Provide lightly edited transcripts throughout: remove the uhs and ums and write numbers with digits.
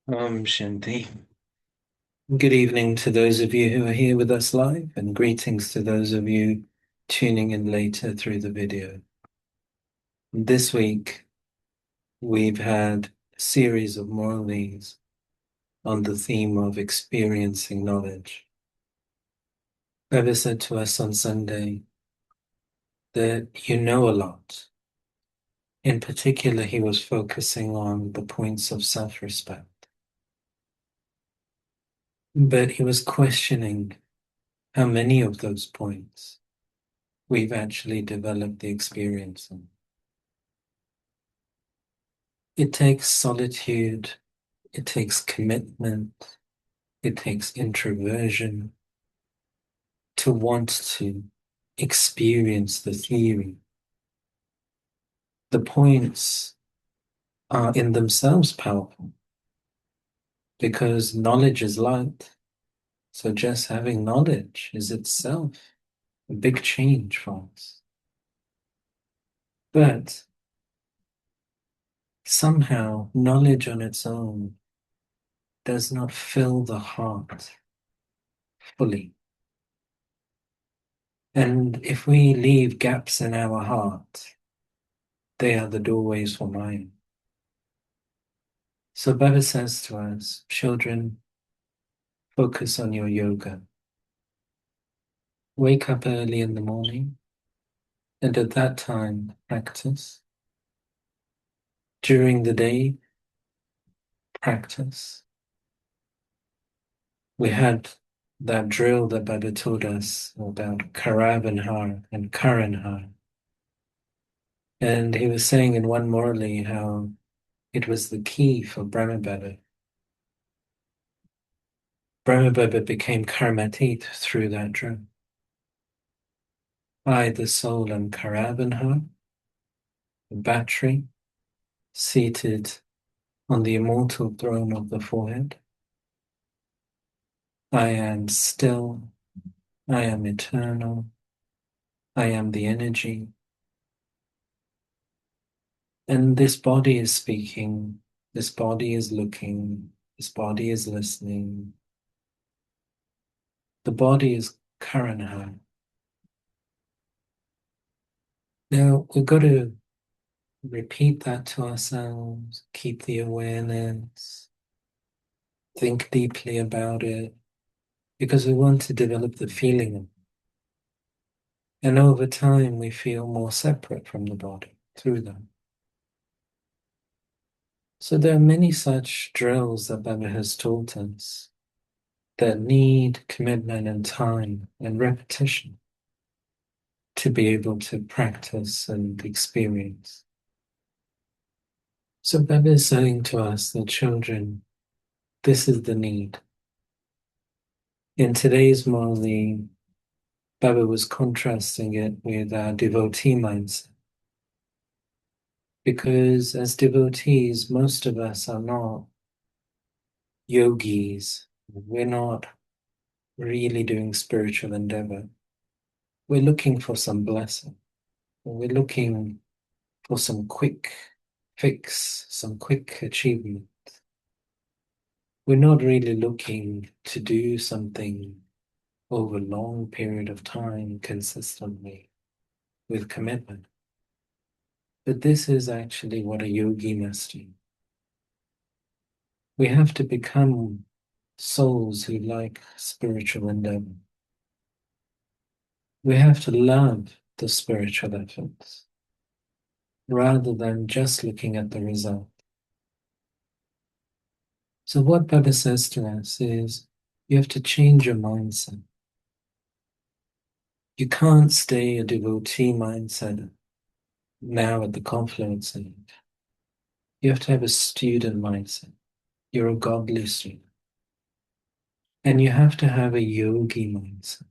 Shanti. Good evening to those of you who are here with us live, and greetings to those of you tuning in later through the video. This week, we've had a series of moralities on the theme of experiencing knowledge. Baba said to us on Sunday that you know a lot. In particular, he was focusing on the points of self-respect. But he was questioning how many of those points we've actually developed the experience in. It takes solitude, it takes commitment, it takes introversion to want to experience the theory. The points are in themselves powerful because knowledge is light. So just having knowledge is itself a big change for us. But somehow knowledge on its own does not fill the heart fully. And if we leave gaps in our heart, they are the doorways for mind. So Baba says to us, children, focus on your yoga. Wake up early in the morning, and at that time, practice. During the day, practice. We had that drill that Baba taught us about Karavanhar and Karanhar. And he was saying in one Murli how it was the key for Brahma Baba. Brahma Baba became karmatit through that drill. I, the soul, am Karavanhar, the battery, seated on the immortal throne of the forehead. I am still, I am eternal, I am the energy. And this body is speaking, this body is looking, this body is listening. The body is Karanha. Now we've got to repeat that to ourselves, keep the awareness, think deeply about it, because we want to develop the feeling of it. And over time, we feel more separate from the body through them. So there are many such drills that Baba has taught us that need commitment and time and repetition to be able to practice and experience. So Baba is saying to us, the children, this is the need. In today's Murli, Baba was contrasting it with our devotee mindset. Because as devotees, most of us are not yogis. We're not really doing spiritual endeavor. We're looking for some blessing. We're looking for some quick fix, some quick achievement. We're not really looking to do something over a long period of time consistently with commitment. But this is actually what a yogi must do. We have to become souls who like spiritual endeavor. We have to love the spiritual efforts rather than just looking at the result. So what Baba says to us is, you have to change your mindset. You can't stay a devotee mindset now at the confluence age. You have to have a student mindset. You're a godly student. And you have to have a yogi mindset.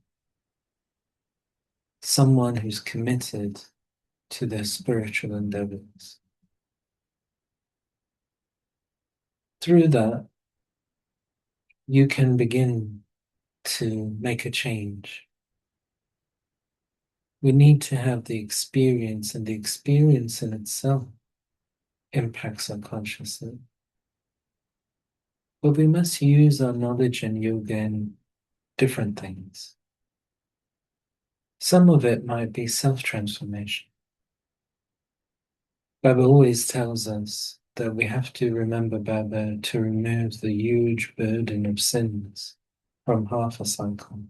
Someone who's committed to their spiritual endeavors. Through that, you can begin to make a change. We need to have the experience, and the experience in itself impacts our consciousness. But we must use our knowledge in yoga in different things. Some of it might be self-transformation. Baba always tells us that we have to remember Baba to remove the huge burden of sins from half a cycle.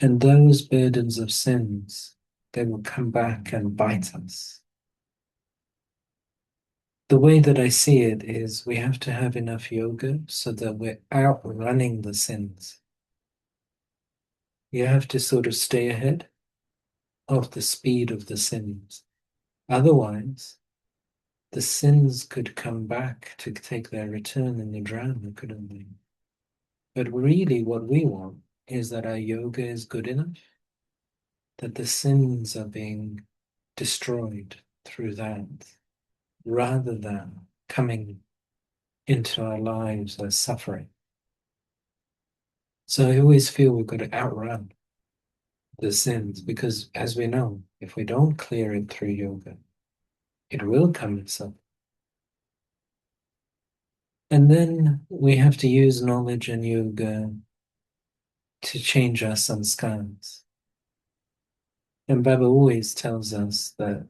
And those burdens of sins, they will come back and bite us. The way that I see it is we have to have enough yoga so that we're outrunning the sins. You have to sort of stay ahead of the speed of the sins. Otherwise, the sins could come back to take their return in the drama, couldn't they? But really, what we want is that our yoga is good enough, that the sins are being destroyed through that, rather than coming into our lives as suffering. So I always feel we've got to outrun the sins because, as we know, if we don't clear it through yoga, it will come as suffering. And then we have to use knowledge and yoga to change our sanskars. And Baba always tells us that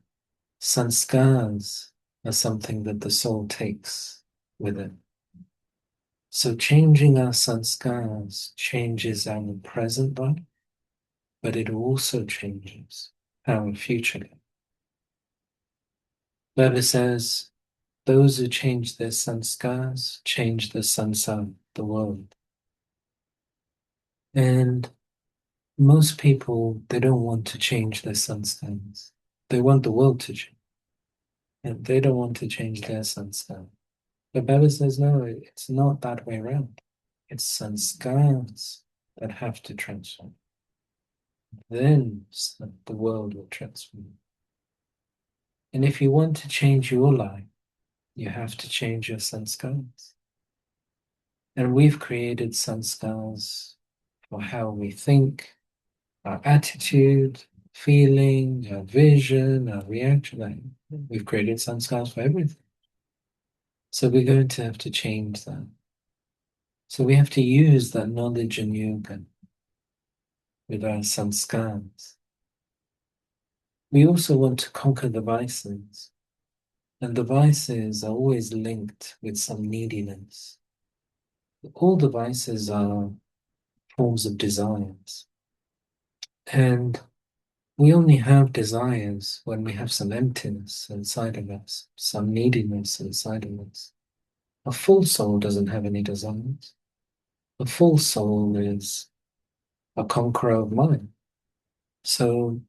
sanskars are something that the soul takes with it. So changing our sanskars changes our present life, but it also changes our future life. Baba says, those who change their sanskars change the sansar, the world. And most people, they don't want to change their sanskars. They want the world to change. And they don't want to change their sanskar. But Baba says, no, it's not that way around. It's sanskars that have to transform. Then the world will transform. And if you want to change your life, you have to change your sanskars. And we've created sanskars for how we think, our attitude, feeling, our vision, our reaction. We've created sanskars for everything. So we're going to have to change that. So we have to use that knowledge in yoga with our sanskars. We also want to conquer the vices. And the vices are always linked with some neediness. All the vices are forms of desires. And we only have desires when we have some emptiness inside of us, some neediness inside of us. A full soul doesn't have any desires. A full soul is a conqueror of mind. So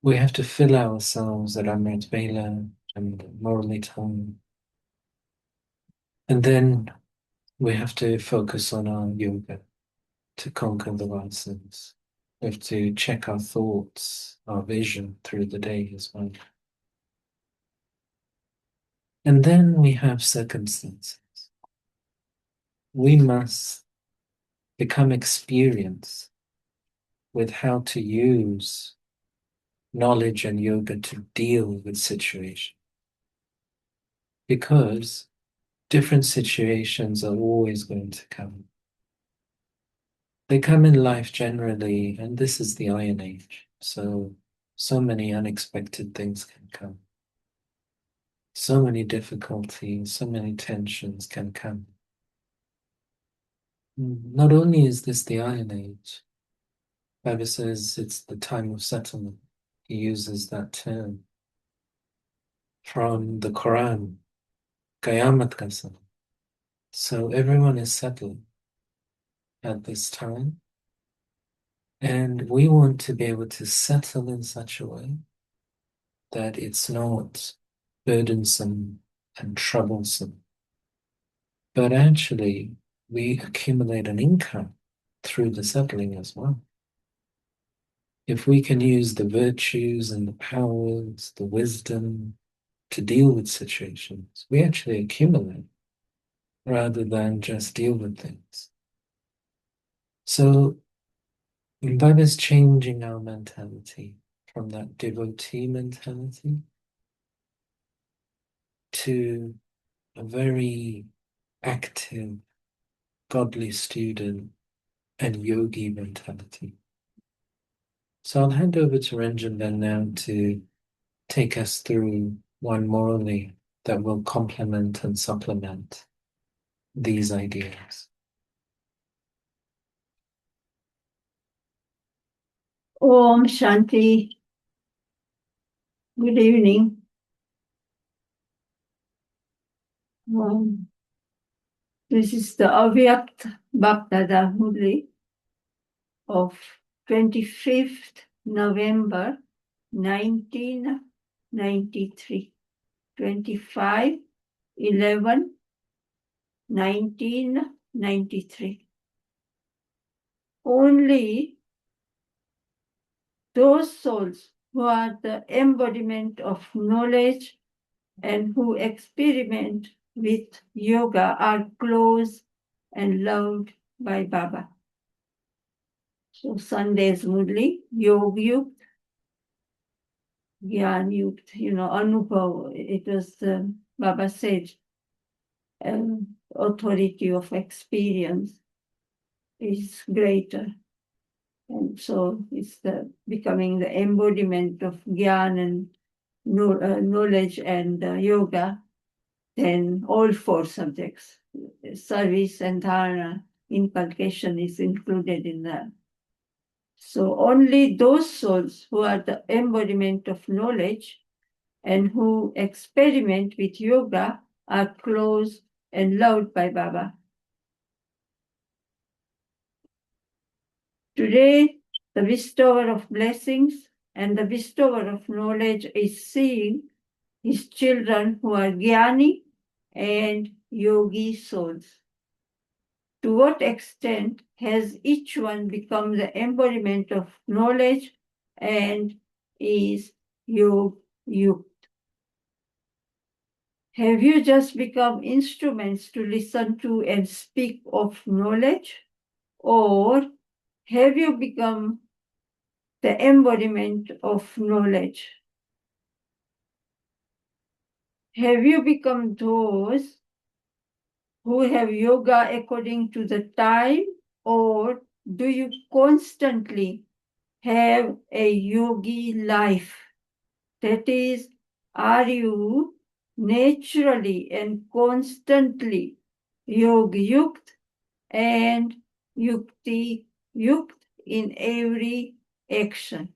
we have to fill ourselves at Amrit Vela and Murali. And then we have to focus on our yoga to conquer the vices. We have to check our thoughts, our vision through the day as well. And then we have circumstances. We must become experienced with how to use knowledge and yoga to deal with situations. Because different situations are always going to come. They come in life generally, and this is the Iron Age. So many unexpected things can come. So many difficulties, so many tensions can come. Not only is this the Iron Age, Baba says it's the time of settlement. He uses that term from the Quran, Qayamat ka Zaman. So everyone is settled at this time. And we want to be able to settle in such a way that it's not burdensome and troublesome. But actually, we accumulate an income through the settling as well. If we can use the virtues and the powers, the wisdom to deal with situations, we actually accumulate rather than just deal with things. So Baba is changing our mentality from that devotee mentality to a very active, godly student, and yogi mentality. So I'll hand over to Ranjan now to take us through one morally that will complement and supplement these ideas. Om Shanti. Good evening. This is the Avyakt Bhaktada Murli of 25th November 1993. 25/11/1993. Only those souls who are the embodiment of knowledge and who experiment with yoga are close and loved by Baba. So Sunday's Murli, Yogi Yukt, Gyan Yukt, Anubhav, it was Baba said, authority of experience is greater. And so it's becoming the embodiment of Gyan and knowledge and yoga, then all four subjects, service and dharana, inculcation is included in that. So only those souls who are the embodiment of knowledge and who experiment with yoga are close and loved by Baba. Today, the bestower of blessings and the bestower of knowledge is seeing his children who are Jnani and Yogi souls. To what extent has each one become the embodiment of knowledge and is Yug? Have you just become instruments to listen to and speak of knowledge? Or have you become the embodiment of knowledge? Have you become those who have yoga according to the time, or do you constantly have a yogi life? That is, are you naturally and constantly yogi yukt and yukti yukt in every action?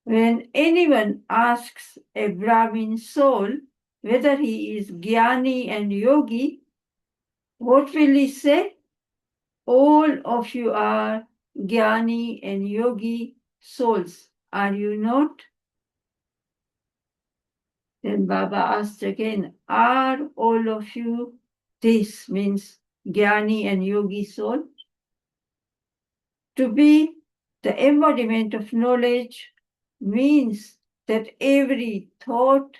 When anyone asks a Brahmin soul whether he is Jnani and Yogi, what will he say? All of you are Jnani and Yogi souls, are you not? Then Baba asked again, are all of you, this means Jnani and Yogi soul? To be the embodiment of knowledge means that every thought,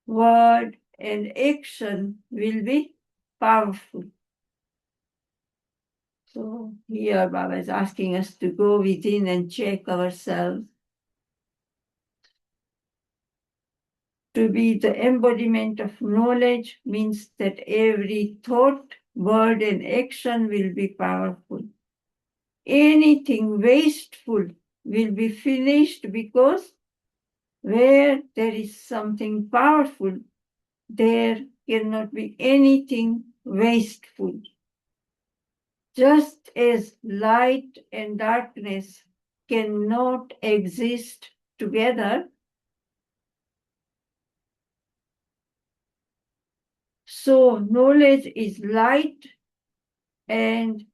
word, and action will be powerful. So here Baba is asking us to go within and check ourselves. To be the embodiment of knowledge means that every thought, word, and action will be powerful. Anything wasteful will be finished because where there is something powerful, there cannot be anything wasteful. Just as light and darkness cannot exist together, so knowledge is light and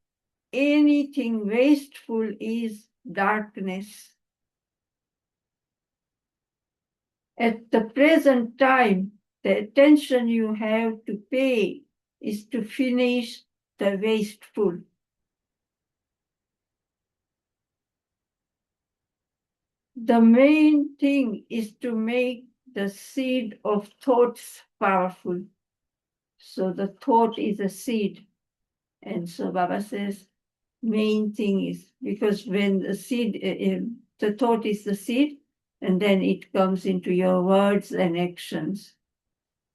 anything wasteful is darkness. At the present time, the attention you have to pay is to finish the wasteful. The main thing is to make the seed of thoughts powerful. So the thought is a seed. And so Baba says, main thing is, because when the seed, the thought is the seed, and then it comes into your words and actions.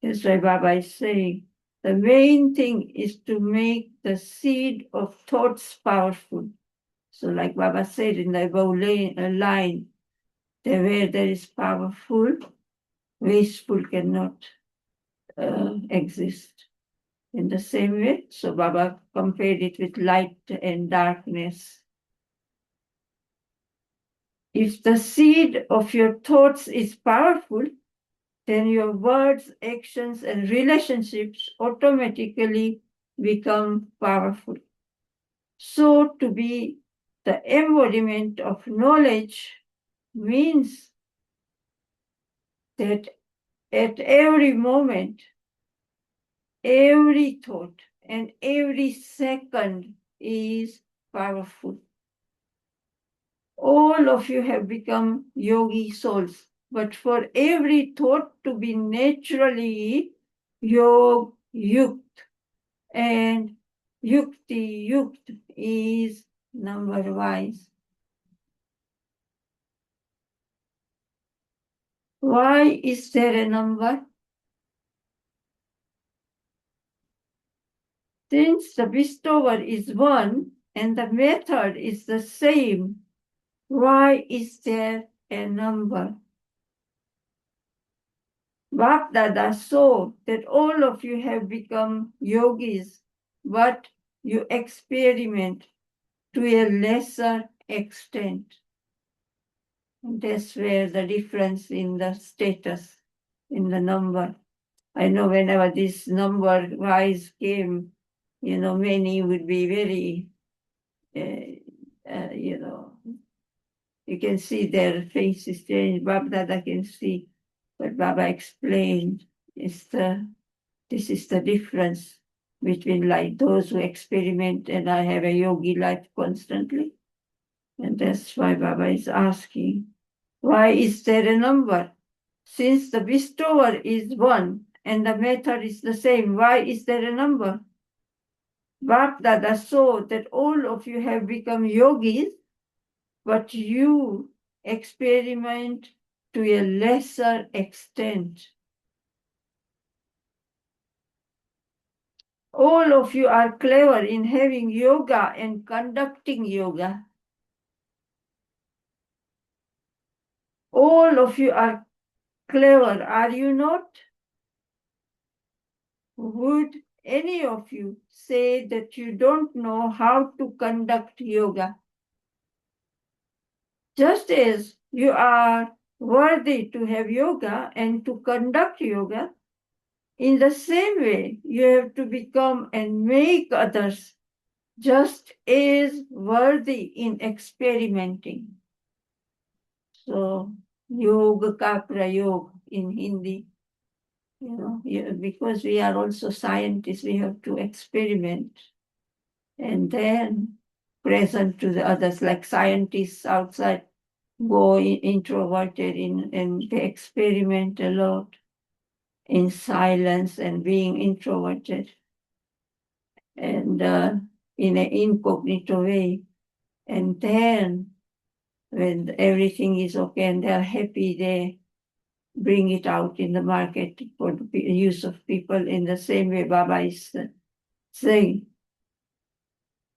That's why Baba is saying, The main thing is to make the seed of thoughts powerful. So like Baba said in the above line, where there is powerful, wasteful cannot exist. In the same way, so Baba compared it with light and darkness. If the seed of your thoughts is powerful, then your words, actions, and relationships automatically become powerful. So to be the embodiment of knowledge means that at every moment, every thought, and every second is powerful. All of you have become yogi souls, but for every thought to be naturally yog yukt, and yukti yukt is number wise. Why is there a number? Since the bestower is one and the method is the same, why is there a number? Bapdada saw that all of you have become yogis, but you experiment to a lesser extent. And that's where the difference in the status, in the number. I know whenever this number wise came, many would be very, you can see their faces change. Bapdada can see. But Baba explained this is the difference between like those who experiment and I have a yogi life constantly. And that's why Baba is asking, why is there a number? Since the bestower is one and the method is the same, why is there a number? Bapdada saw that all of you have become yogis, but you experiment to a lesser extent. All of you are clever in having yoga and conducting yoga. All of you are clever, are you not? Would any of you say that you don't know how to conduct yoga? Just as you are worthy to have yoga and to conduct yoga, in the same way, you have to become and make others just as worthy in experimenting. So, yoga ka prayog in Hindi, because we are also scientists, we have to experiment and then present to the others, like scientists outside go introverted and they experiment a lot in silence and being introverted and in an incognito way. And then when everything is okay and they're happy, they bring it out in the market for the use of people in the same way Baba is saying.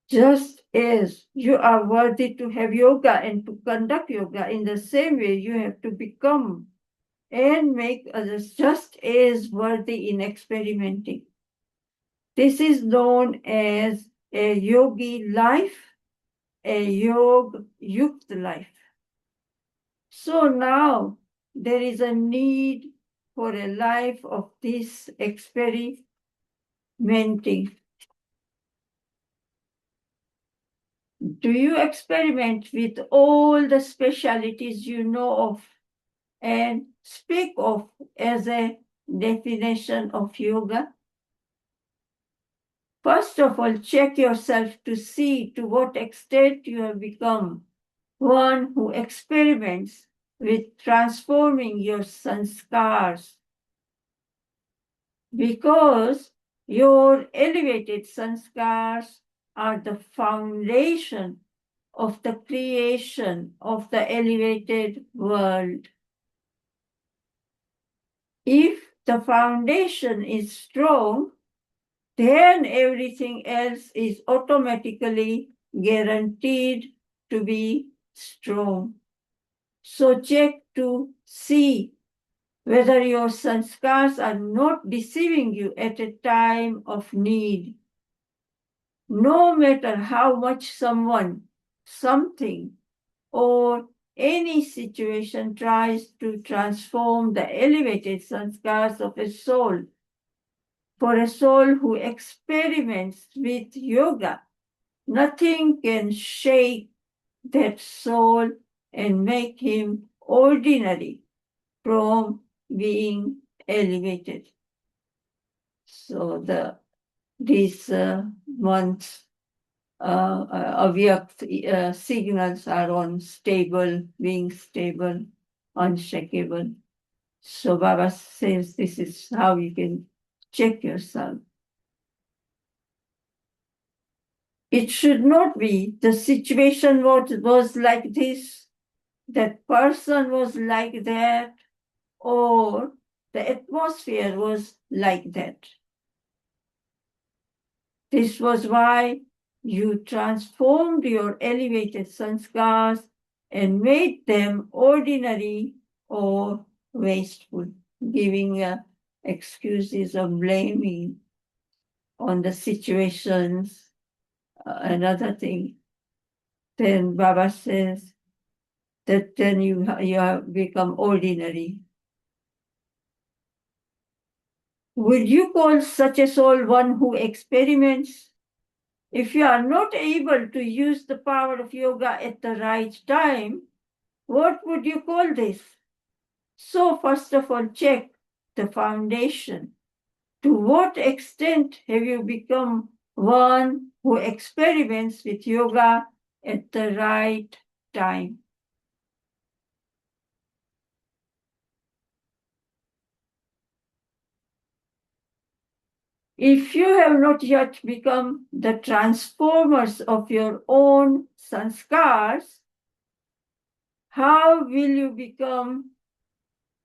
Just as you are worthy to have yoga and to conduct yoga, in the same way you have to become and make others just as worthy in experimenting. This is known as a yogi life, a yog yukt life. So now there is a need for a life of this experimenting. Do you experiment with all the specialities you know of and speak of as a definition of yoga? First of all, check yourself to see to what extent you have become one who experiments with transforming your sanskars, because your elevated sanskars are the foundation of the creation of the elevated world. If the foundation is strong, then everything else is automatically guaranteed to be strong. So check to see whether your sanskars are not deceiving you at a time of need. No matter how much someone, something, or any situation tries to transform the elevated sanskars of a soul, for a soul who experiments with yoga, nothing can shake that soul and make him ordinary from being elevated. So these months Avyakt signals are on stable, being stable, unshakable. So Baba says this is how you can check yourself. It should not be the situation was like this, that person was like that, or the atmosphere was like that. This was why you transformed your elevated sanskars and made them ordinary or wasteful, giving excuses of blaming on the situations. Another thing, then Baba says that then you have become ordinary. Would you call such a soul one who experiments? If you are not able to use the power of yoga at the right time, what would you call this? So, first of all, check the foundation. To what extent have you become one who experiments with yoga at the right time? If you have not yet become the transformers of your own sanskars, how will you become?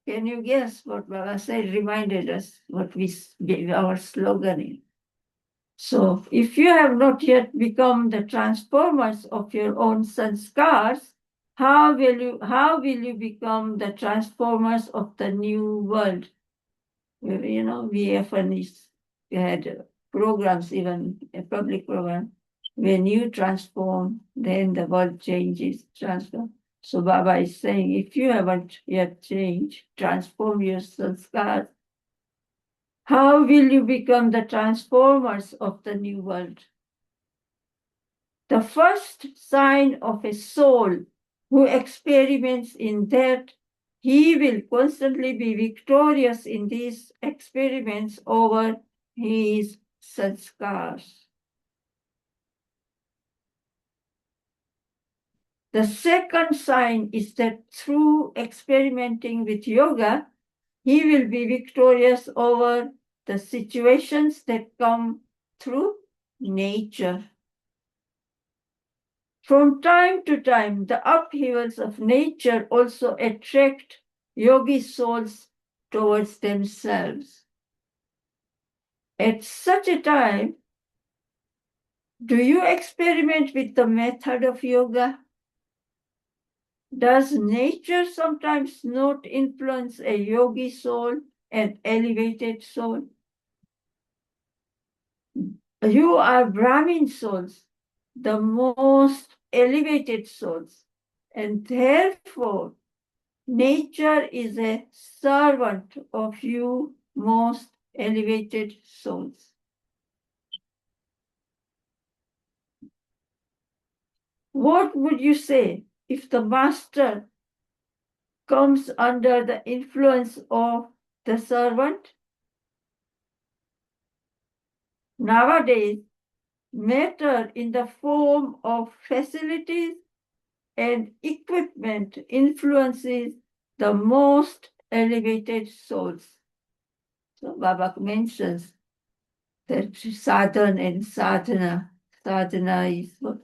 Can you guess what Baba said? Reminded us what our slogan is. So, if you have not yet become the transformers of your own sanskars, how will you become the transformers of the new world? You know, we often had programs, even a public program. When you transform, then the world changes, transform. So Baba is saying, if you haven't yet changed, transform your sanskars, how will you become the transformers of the new world? The first sign of a soul who experiments in that he will constantly be victorious in these experiments over his sanskars. The second sign is that through experimenting with yoga, he will be victorious over the situations that come through nature. From time to time, the upheavals of nature also attract yogi souls towards themselves. At such a time, do you experiment with the method of yoga? Does nature sometimes not influence a yogi soul, an elevated soul? You are Brahmin souls, the most elevated souls, and therefore nature is a servant of you most elevated souls. What would you say if the master comes under the influence of the servant? Nowadays, matter in the form of facilities and equipment influences the most elevated souls. So Baba mentions that sadhana and sadhana. Sadhana is what?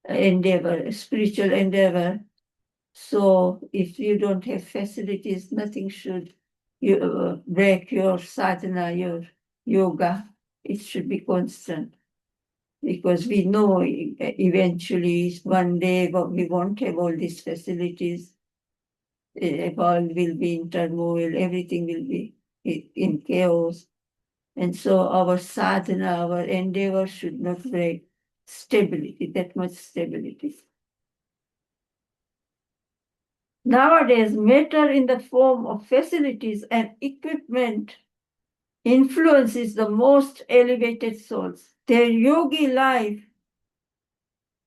Endeavor, spiritual endeavor. So if you don't have facilities, nothing should break your sadhana, your yoga. It should be constant. Because we know eventually one day we won't have all these facilities. The world will be in turmoil, everything will be in chaos. And so our sadhana, our endeavor should not break stability, that much stability. Nowadays, matter in the form of facilities and equipment influences the most elevated souls. Their yogi life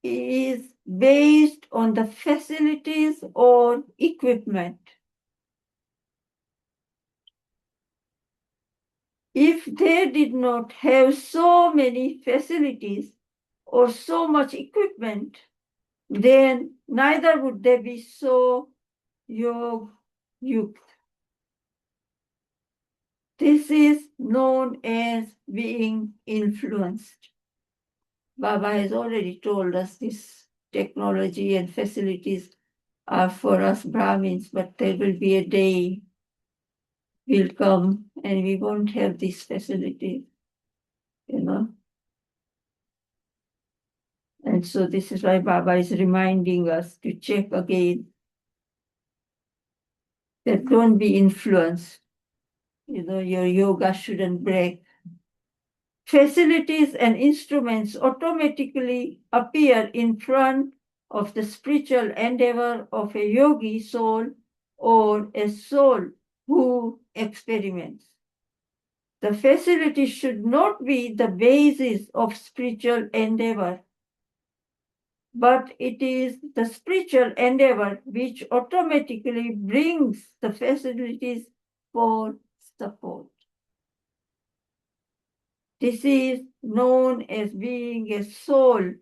is based on the facilities or equipment. If they did not have so many facilities or so much equipment, then neither would they be so yog-yukt. This is known as being influenced. Baba has already told us this technology and facilities are for us Brahmins, but there will be a day will come and we won't have these facilities, you know. And so this is why Baba is reminding us to check again that don't be influenced. You know, your yoga shouldn't break. Facilities and instruments automatically appear in front of the spiritual endeavor of a yogi soul or a soul who experiments. The facility should not be the basis of spiritual endeavor, but it is the spiritual endeavor which automatically brings the facilities for support. This is known as being a soul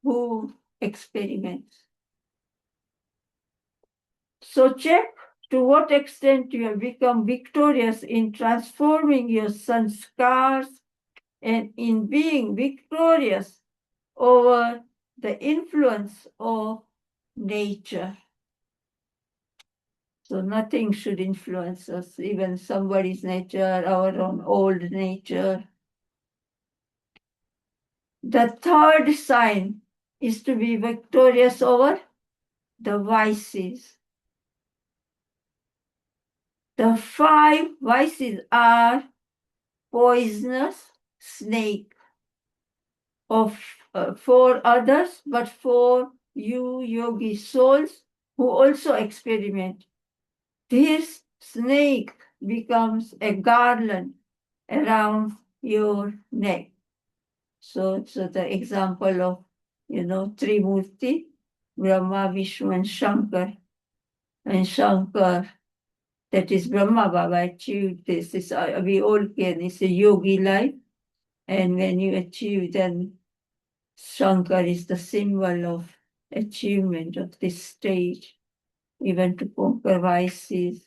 who experiments. So check to what extent you have become victorious in transforming your sanskars and in being victorious over the influence of nature. So nothing should influence us, even somebody's nature, our own old nature. The third sign is to be victorious over the vices. The 5 vices are poisonous snake of for others, but for you yogi souls who also experiment. This snake becomes a garland around your neck. So the example of, Trimurti, Brahma, Vishnu, and Shankar. And Shankar, that is Brahma Baba, achieved this. We all can. It's a yogi life. And when you achieve, then Shankar is the symbol of achievement of this stage, even to conquer vices.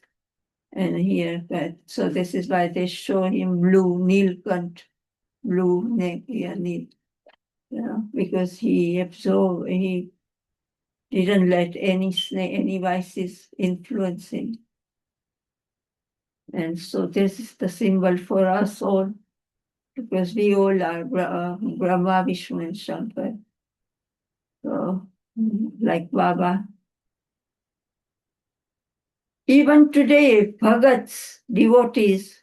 And here, so this is why they show him blue, Nilkant, blue neck, because he absorbed, he didn't let any vices influence him. And so this is the symbol for us all, because we all are Brahma, Vishnu, and Shankar. So, like Baba. Even today, Bhagats, devotees,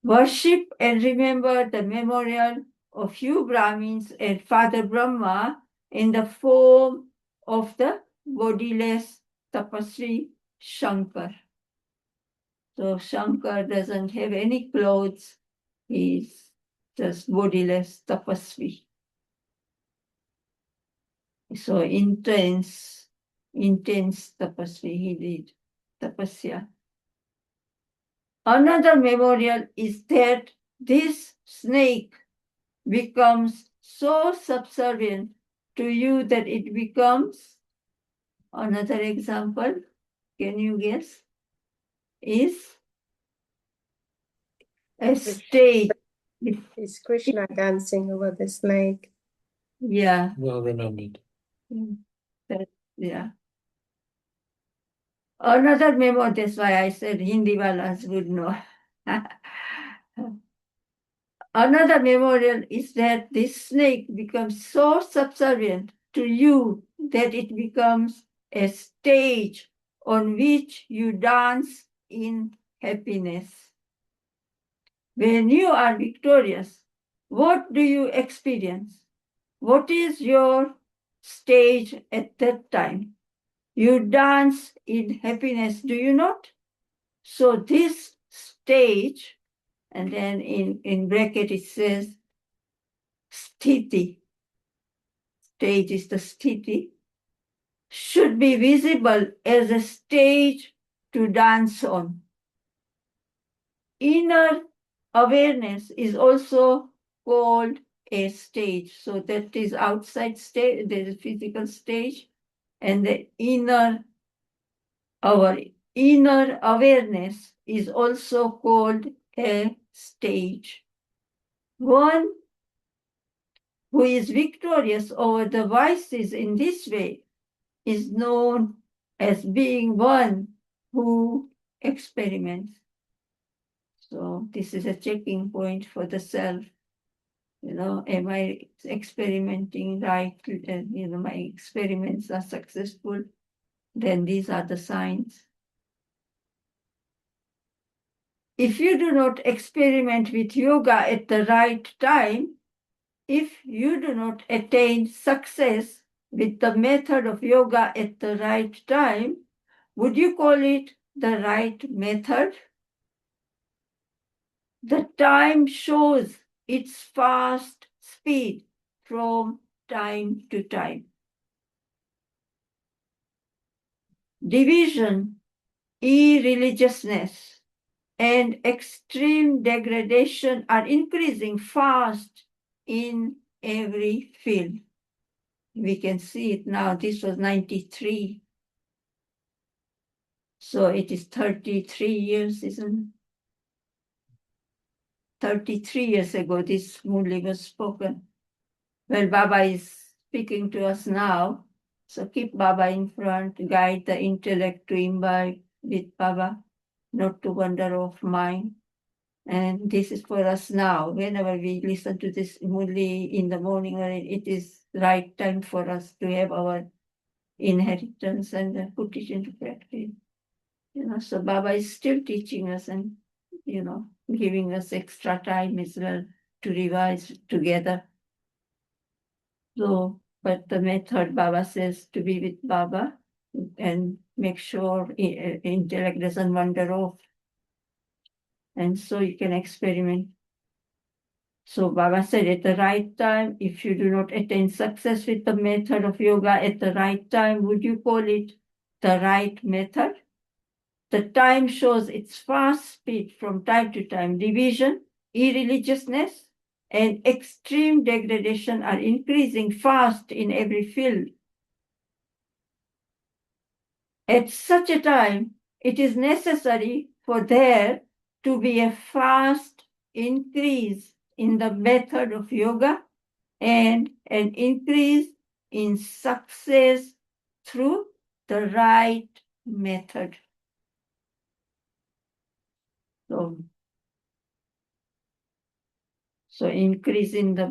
worship and remember the memorial of you Brahmins and Father Brahma in the form of the bodiless Tapasri Shankar. So Shankar doesn't have any clothes. He's just bodiless Tapasri. So intense Tapasri he did. Tapasya. Another memorial is that this snake becomes so subservient to you that it becomes, another example, can you guess, is a stage. Is Krishna dancing over the snake? Yeah. Well remembered. Yeah. Another memo, that's why I said Hindi walas would know. Another memorial is that this snake becomes so subservient to you that it becomes a stage on which you dance in happiness. When you are victorious, what do you experience? What is your stage at that time? You dance in happiness, do you not? So this stage, and then in bracket it says sthiti, stage is the sthiti, should be visible as a stage to dance on. Inner awareness is also called a stage. So that is outside stage, there is physical stage, and our inner awareness is also called a stage. One who is victorious over the vices in this way is known as being one who experiments. So this is a checking point for the self. Am I experimenting right? My experiments are successful. Then these are the signs. If you do not experiment with yoga at the right time, if you do not attain success with the method of yoga at the right time, would you call it the right method? The time shows its fast speed from time to time. Division, irreligiousness, and extreme degradation are increasing fast in every field. We can see it now. This was 93. So it is 33 years, isn't it? 33 years ago, this Murli was spoken. Well, Baba is speaking to us now. So keep Baba in front, guide the intellect to imbibe with Baba, not to wander off mind. And this is for us now. Whenever we listen to this Murli in the morning, it is right time for us to have our inheritance and put it into practice. So Baba is still teaching us and, giving us extra time as well to revise together. So, but the method, Baba says, to be with Baba and make sure intellect doesn't wander off. And so you can experiment. So Baba said, at the right time, if you do not attain success with the method of yoga at the right time, would you call it the right method? The time shows its fast speed from time to time. Division, irreligiousness, and extreme degradation are increasing fast in every field. At such a time, it is necessary for there to be a fast increase in the method of yoga and an increase in success through the right method. So increase in the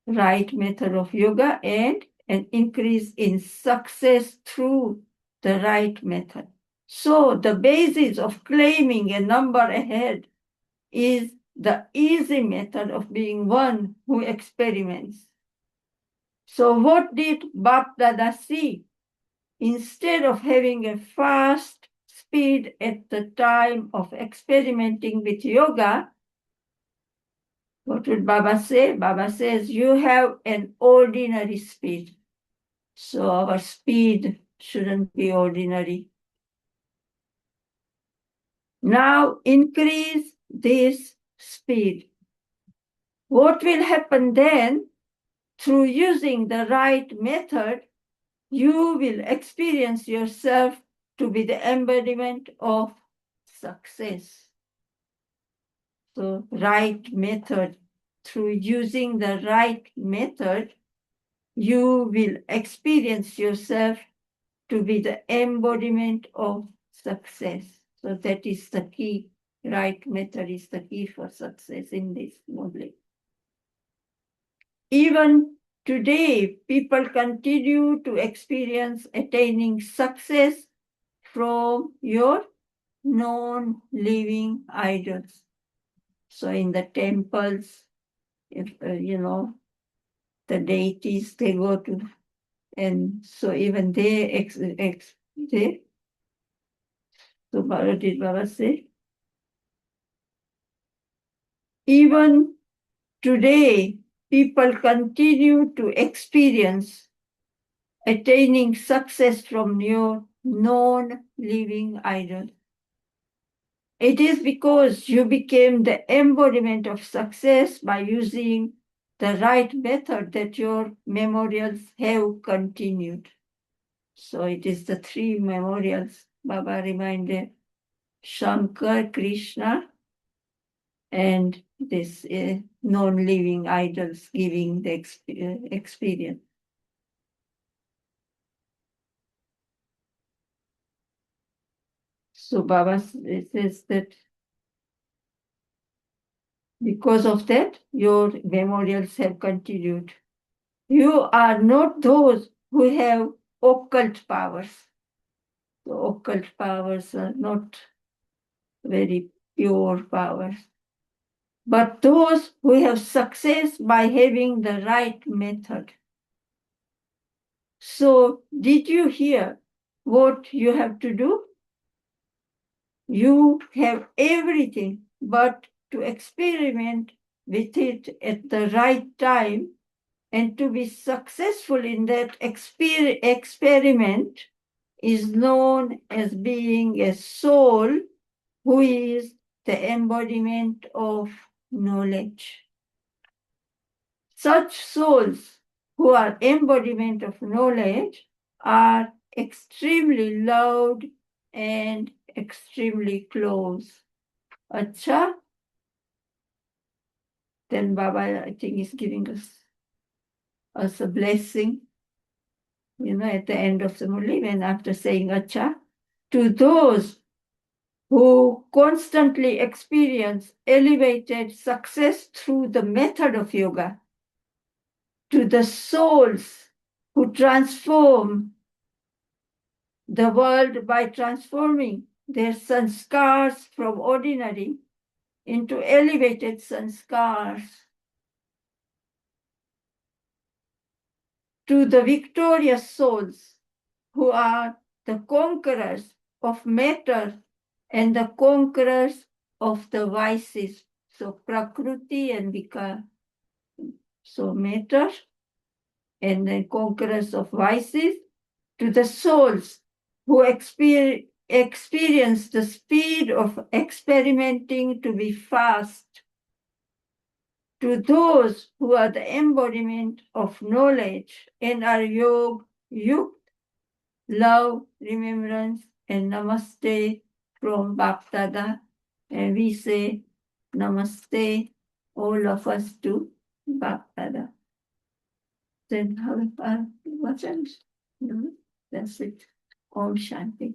right method of yoga and an increase in success through the right method. So the basis of claiming a number ahead is the easy method of being one who experiments. So what did Bap Dada see? Instead of having a fast speed at the time of experimenting with yoga, what would Baba say? Baba says, you have an ordinary speed. So our speed shouldn't be ordinary. Now increase this speed. What will happen then? Through using the right method, you will experience yourself to be the embodiment of success. So, right method. Through using the right method, you will experience yourself to be the embodiment of success. So that is the key. Right method is the key for success in this modeling. Even today, people continue to experience attaining success from your non-living idols. So in the temples, if the deities they go to, and so even they so what did Baba say? Even today, people continue to experience attaining success from your non-living idol. It is because you became the embodiment of success by using the right method that your memorials have continued. So it is the three memorials Baba reminded Shankar, Krishna, and this non-living idols giving the experience. So Baba says that because of that, your memorials have continued. You are not those who have occult powers. The occult powers are not very pure powers, but those who have success by having the right method. So, did you hear what you have to do? You have everything, but to experiment with it at the right time and to be successful in that experiment is known as being a soul who is the embodiment of knowledge. Such souls who are embodiment of knowledge are extremely loud and extremely close. Acha? Then Baba, I think, is giving us a blessing, at the end of the Murli, and after saying Acha, to those who constantly experience elevated success through the method of yoga, to the souls who transform the world by transforming their sanskars from ordinary into elevated sanskars, to the victorious souls who are the conquerors of matter and the conquerors of the vices. So Prakriti and Vikar. So matter and the conquerors of vices, to the souls who experience the speed of experimenting to be fast, to those who are the embodiment of knowledge and are yukt, love, remembrance, and namaste from Baptada. And we say namaste, all of us to Baptada. Then have what else? No, that's it. Om Shanti.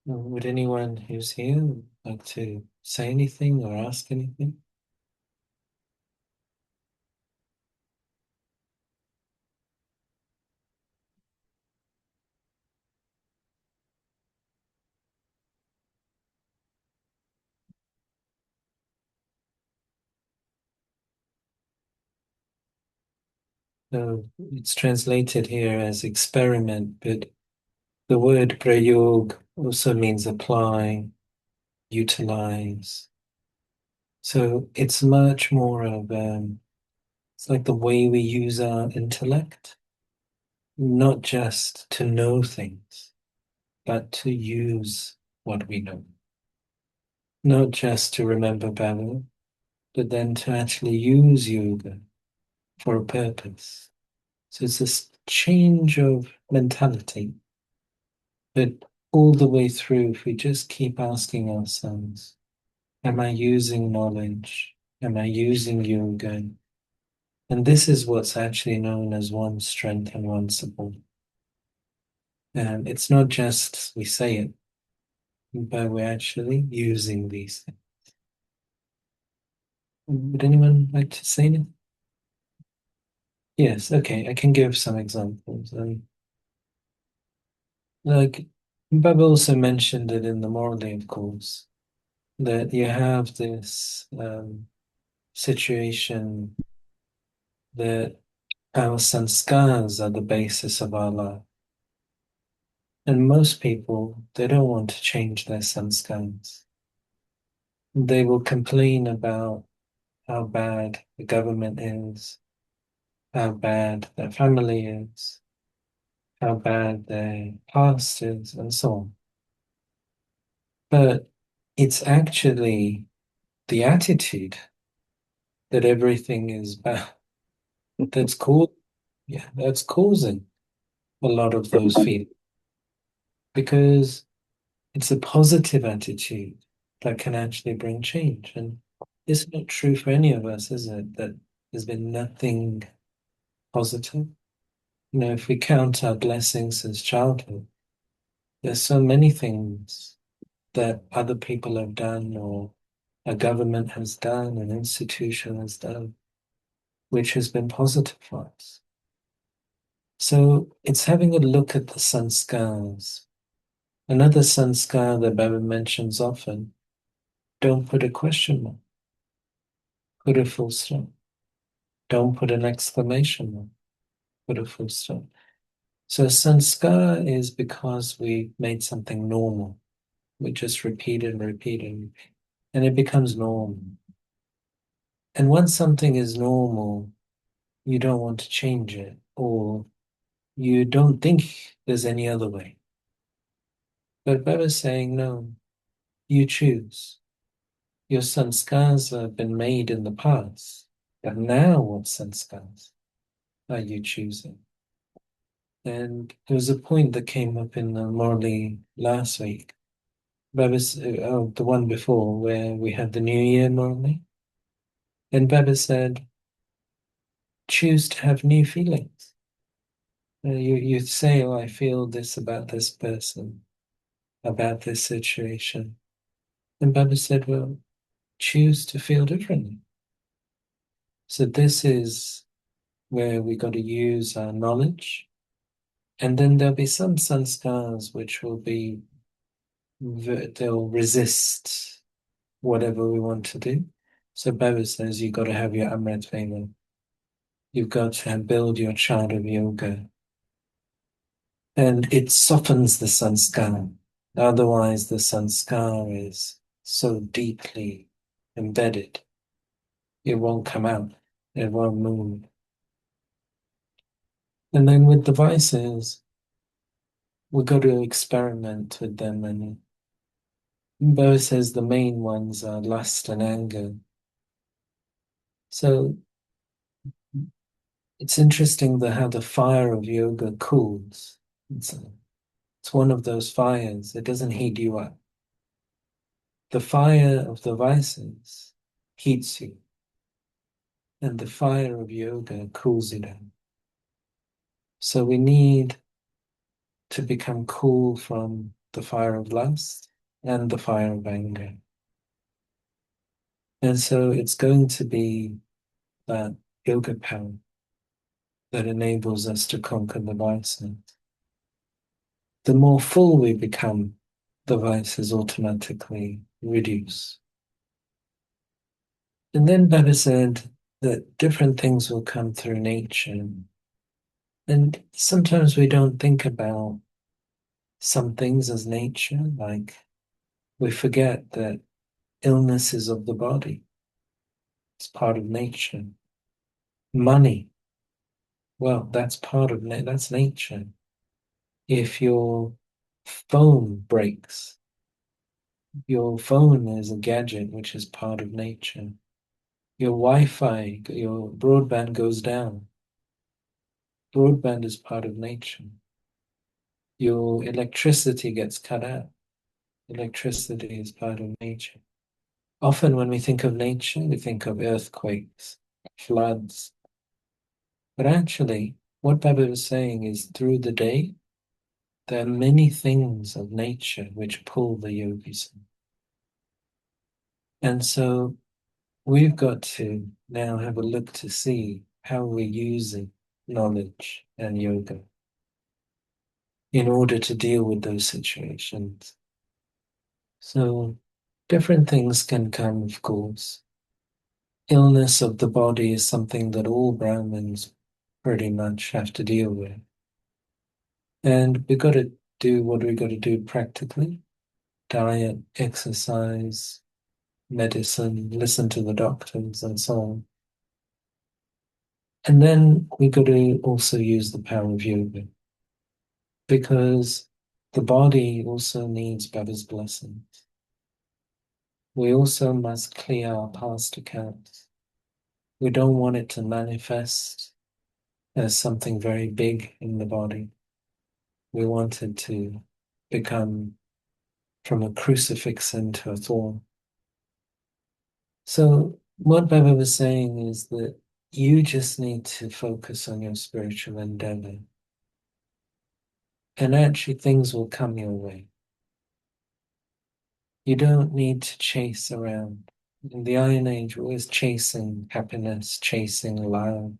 Would anyone who's here like to say anything or ask anything? So it's translated here as experiment, but the word prayog also means apply, utilize. So it's much more of it's like the way we use our intellect, not just to know things, but to use what we know. Not just to remember Baba, but then to actually use yoga for a purpose. So it's this change of mentality. But all the way through, if we just keep asking ourselves, am I using knowledge? Am I using yoga? And this is what's actually known as one strength and one support. And it's not just we say it, but we're actually using these things. Would anyone like to say anything? Yes, okay, I can give some examples. Like Baba also mentioned it in the Morally, of course, that you have this situation that our sanskars are the basis of our life. And most people, they don't want to change their sanskars. They will complain about how bad the government is, how bad their family is, how bad their past is, and so on. But it's actually the attitude that everything is bad that's that's causing a lot of those feelings. Because it's a positive attitude that can actually bring change. And it's not true for any of us, is it? That there's been nothing positive. You know, if we count our blessings since childhood, there's so many things that other people have done or a government has done, an institution has done, which has been positive for us. So it's having a look at the sanskars. Another sanskar that Baba mentions often, don't put a question mark, put a full stop. Don't put an exclamation mark, put a full stop. So sanskar is because we made something normal. We just repeat and repeat and repeat, and it becomes normal. And once something is normal, you don't want to change it, or you don't think there's any other way. But Baba's saying, no, you choose. Your sanskars have been made in the past, but now what sanskars are you choosing? And there was a point that came up in the Morley last week. Baba's, the one before, where we had the New Year Morley. And Baba said, choose to have new feelings. You say, oh, I feel this about this person, about this situation. And Baba said, well, choose to feel differently. So this is where we got to use our knowledge. And then there'll be some sanskars which will be, they'll resist whatever we want to do. So Baba says you've got to have your Amrit Veda. You've got to build your chart of yoga. And it softens the sanskar. Otherwise, the sanskar is so deeply embedded. It won't come out. It won't move. And then with devices, we've got to experiment with them. And Baba says the main ones are lust and anger. So it's interesting how the fire of yoga cools. It's one of those fires. It doesn't heat you up. The fire of the vices heats you, and the fire of yoga cools you down. So we need to become cool from the fire of lust and the fire of anger. And so it's going to be that yoga power that enables us to conquer the vices. The more full we become, the vices automatically reduce. And then Baba said that different things will come through nature. And sometimes we don't think about some things as nature, like we forget that illness is of the body. It's part of nature. Money, well, that's part of that's nature. If your phone breaks, your phone is a gadget which is part of nature. Your Wi-Fi, your broadband goes down. Broadband is part of nature. Your electricity gets cut out. Electricity is part of nature. Often when we think of nature, we think of earthquakes, floods. But actually, what Baba was saying is through the day, There are many things of nature which pull the yogis in. And so we've got to now have a look to see how we're using knowledge and yoga in order to deal with those situations. So different things can come, of course. Illness of the body is something that all Brahmins pretty much have to deal with. And we've got to do what we've got to do practically. Diet, exercise, medicine, listen to the doctors and so on. And then we've got to also use the power of yoga because the body also needs Baba's blessings. We also must clear our past accounts. We don't want it to manifest as something very big in the body. We want it to become from a crucifix into a thorn. So what Baba was saying is that you just need to focus on your spiritual endeavor. And actually things will come your way. You don't need to chase around. In the Iron Age, we're always chasing happiness, chasing love,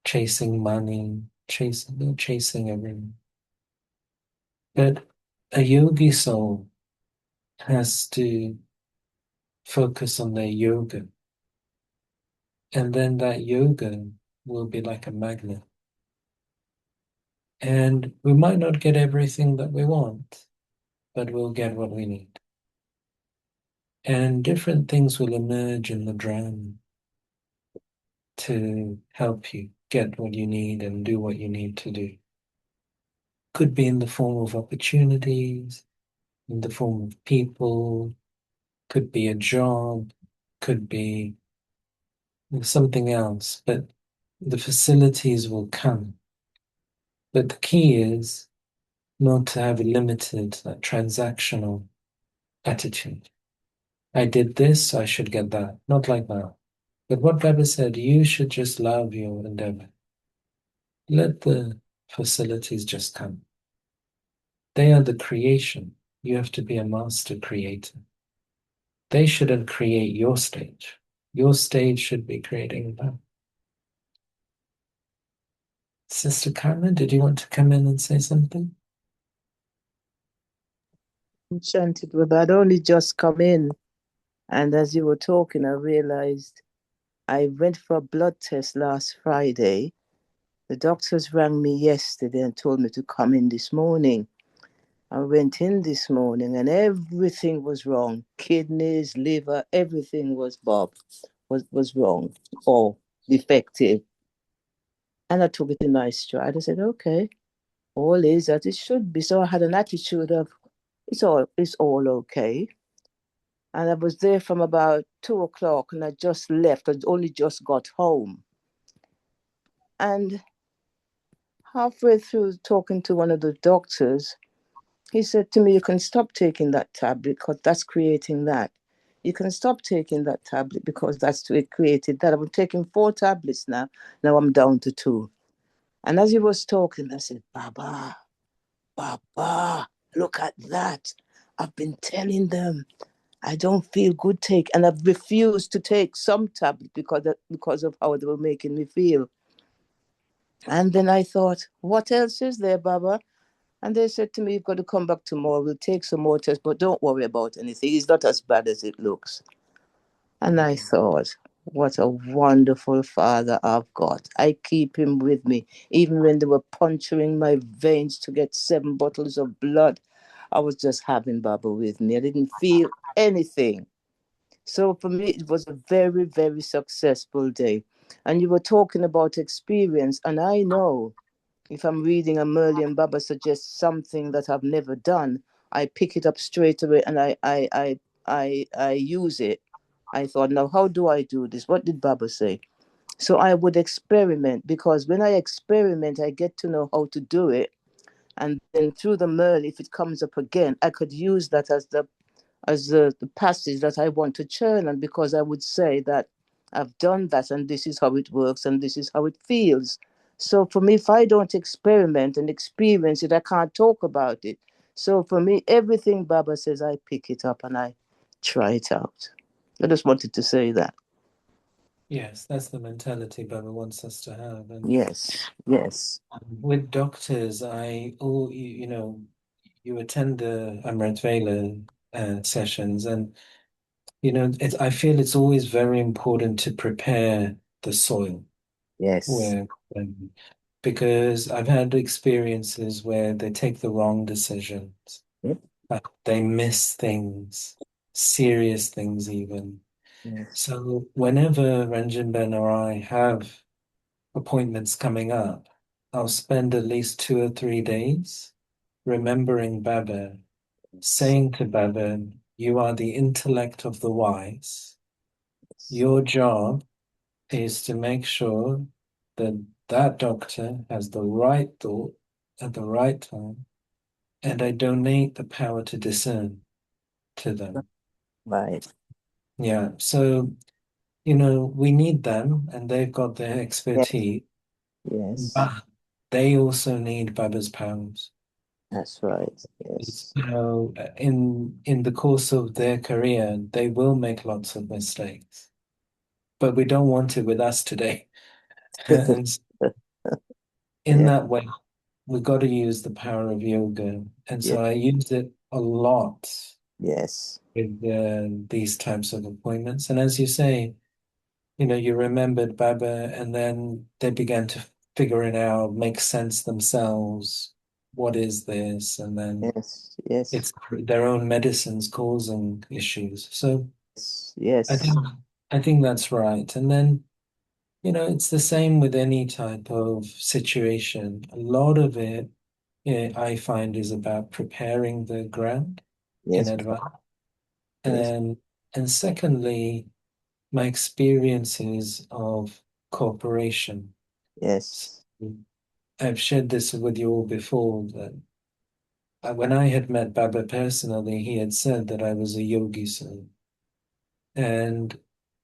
chasing money, chasing everything. But a yogi soul has to focus on their yoga. And then that yoga will be like a magnet. And we might not get everything that we want, but we'll get what we need. And different things will emerge in the drama to help you get what you need and do what you need to do. Could be in the form of opportunities, in the form of people, could be a job, could be something else, but the facilities will come. But the key is not to have a limited, transactional attitude. I did this, I should get that. Not like that. But what Baba said, you should just love your endeavor. Let the facilities just come. They are the creation. You have to be a master creator. They shouldn't create your stage. Your stage should be creating them. Sister Carmen, did you want to come in and say something? Enchanted with I'd only just come in, and as you were talking, I realized I went for a blood test last Friday. The doctors rang me yesterday and told me to come in this morning. I went in this morning and everything was wrong. Kidneys, liver, everything was was wrong or defective. And I took it in my stride. I said, okay, all is as it should be. So I had an attitude of it's all okay. And I was there from about 2 o'clock and I just left. I only just got home. And halfway through talking to one of the doctors, he said to me, you can stop taking that tablet because that's creating that. You can stop taking that tablet because it created that. I'm taking 4 tablets now. Now I'm down to 2. And as he was talking, I said, Baba, look at that. I've been telling them I don't feel good and I've refused to take some tablets because of how they were making me feel. And then I thought, what else is there, Baba? And they said to me, you've got to come back tomorrow. We'll take some more tests, but don't worry about anything. It's not as bad as it looks. And I thought, what a wonderful father I've got. I keep him with me. Even when they were puncturing my veins to get 7 bottles of blood, I was just having Baba with me. I didn't feel anything. So for me, it was a very, very successful day. And you were talking about experience, and I know if I'm reading a Murli and Baba suggests something that I've never done, I pick it up straight away and I use it. I thought, now how do I do this? What did Baba say? So I would experiment because when I experiment, I get to know how to do it. And then through the Murli, if it comes up again, I could use that as the passage that I want to churn on because I would say that I've done that and this is how it works and this is how it feels. So for me, if I don't experiment and experience it, I can't talk about it. So for me, everything Baba says, I pick it up and I try it out. I just wanted to say that. Yes, that's the mentality Baba wants us to have. And Yes, yes, with doctors, you know, you attend the Amrit Vela sessions, and you know, I feel it's always very important to prepare the soil yes, where, because I've had experiences where they take the wrong decisions, yep, they miss things, serious things even. yes, So whenever Ranjan Ben or I have appointments coming up, I'll spend at least 2 or 3 days remembering Baba, yes, saying to Baba, you are the intellect of the wise. yes, Your job is to make sure that that doctor has the right thought at the right time, and I donate the power to discern to them. right, Yeah, so, you know, we need them, and they've got their yes, expertise, yes, but they also need Baba's powers. that's right, yes, You know, in the course of their career, they will make lots of mistakes, but we don't want it with us today. And in yeah, that way, we've got to use the power of yoga. And yeah, so I use it a lot yes, with these types of appointments. And as you say, you know, you remembered Baba, and then they began to figure it out, make sense themselves. What is this? And then yes, yes, it's their own medicines causing issues. So yes, I think yes, I think that's right. And then, you know, it's the same with any type of situation. A lot of it, I find, is about preparing the ground in yes, advance. yes, And secondly, my experiences of cooperation. So yes, I've shared this with you all before that when I had met Baba personally, he had said that I was a yogi soul. And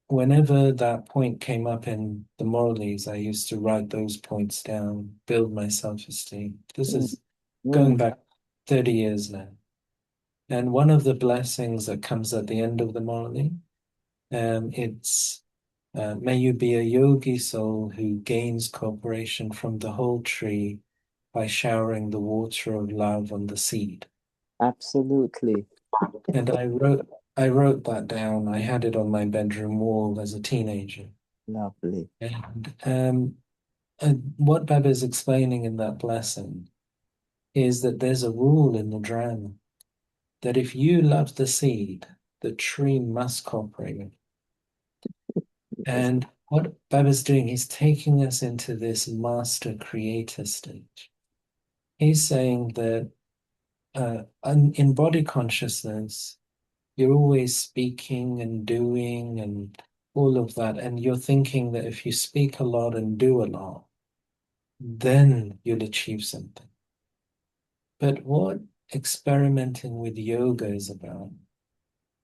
whenever that point came up in the Morales, I used to write those points down, build my self-esteem. This mm, is going mm, back 30 years now. And one of the blessings that comes at the end of the Morale, it's may you be a yogi soul who gains cooperation from the whole tree by showering the water of love on the seed. absolutely, And I wrote that down. I had it on my bedroom wall as a teenager. lovely, And what Baba is explaining in that blessing is that there's a rule in the drama that if you love the seed, the tree must cooperate with you. yes, And what Baba's doing, he's taking us into this master creator stage. He's saying that in body consciousness, you're always speaking and doing and all of that. And you're thinking that if you speak a lot and do a lot, then you'll achieve something. But what experimenting with yoga is about